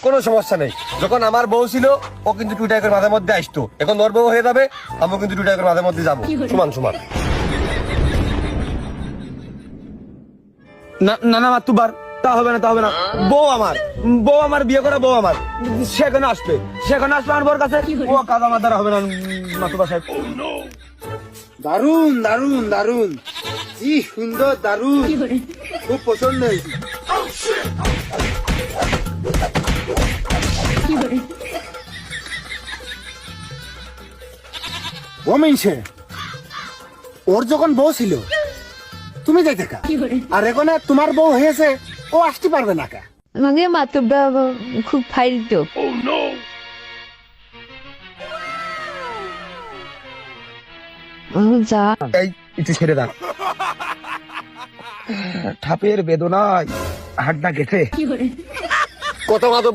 কোনো সমস্যা নেই। যখন আমার বউ ছিল ও কিন্তু 2 টাকা করে মাঝে মধ্যে আসতো, এখন ওর বউ হয়ে যাবে, আমিও কিন্তু 2 টাকা করে মাঝে মধ্যে যাবো, সমান সমান। না না না মাতুবার, তা হবে না, তা হবে না। বউ আমার বিয়ে করা বউ আমার, সেখানে আসবে আমার বউর কাছে, ও কাজ আমার দ্বারা হবে না মাতুবার সাহেব। দারুন দারুন দারুন, কি সুন্দর, দারুন, খুব পছন্দ হয়েছে। ও মিনছে, ওর যখন বউ ছিল তুমি যাইতে কা, আর এখন তোমার বউ হয়েছে, ও আসতে পারবে না কা। আমাকে মাতুব্বা খুব ফাইলতো। যা এই একটু ছেড়ে দাও, ঠাপের বেদনায় হাড্ডা গেছে। কত মাত্র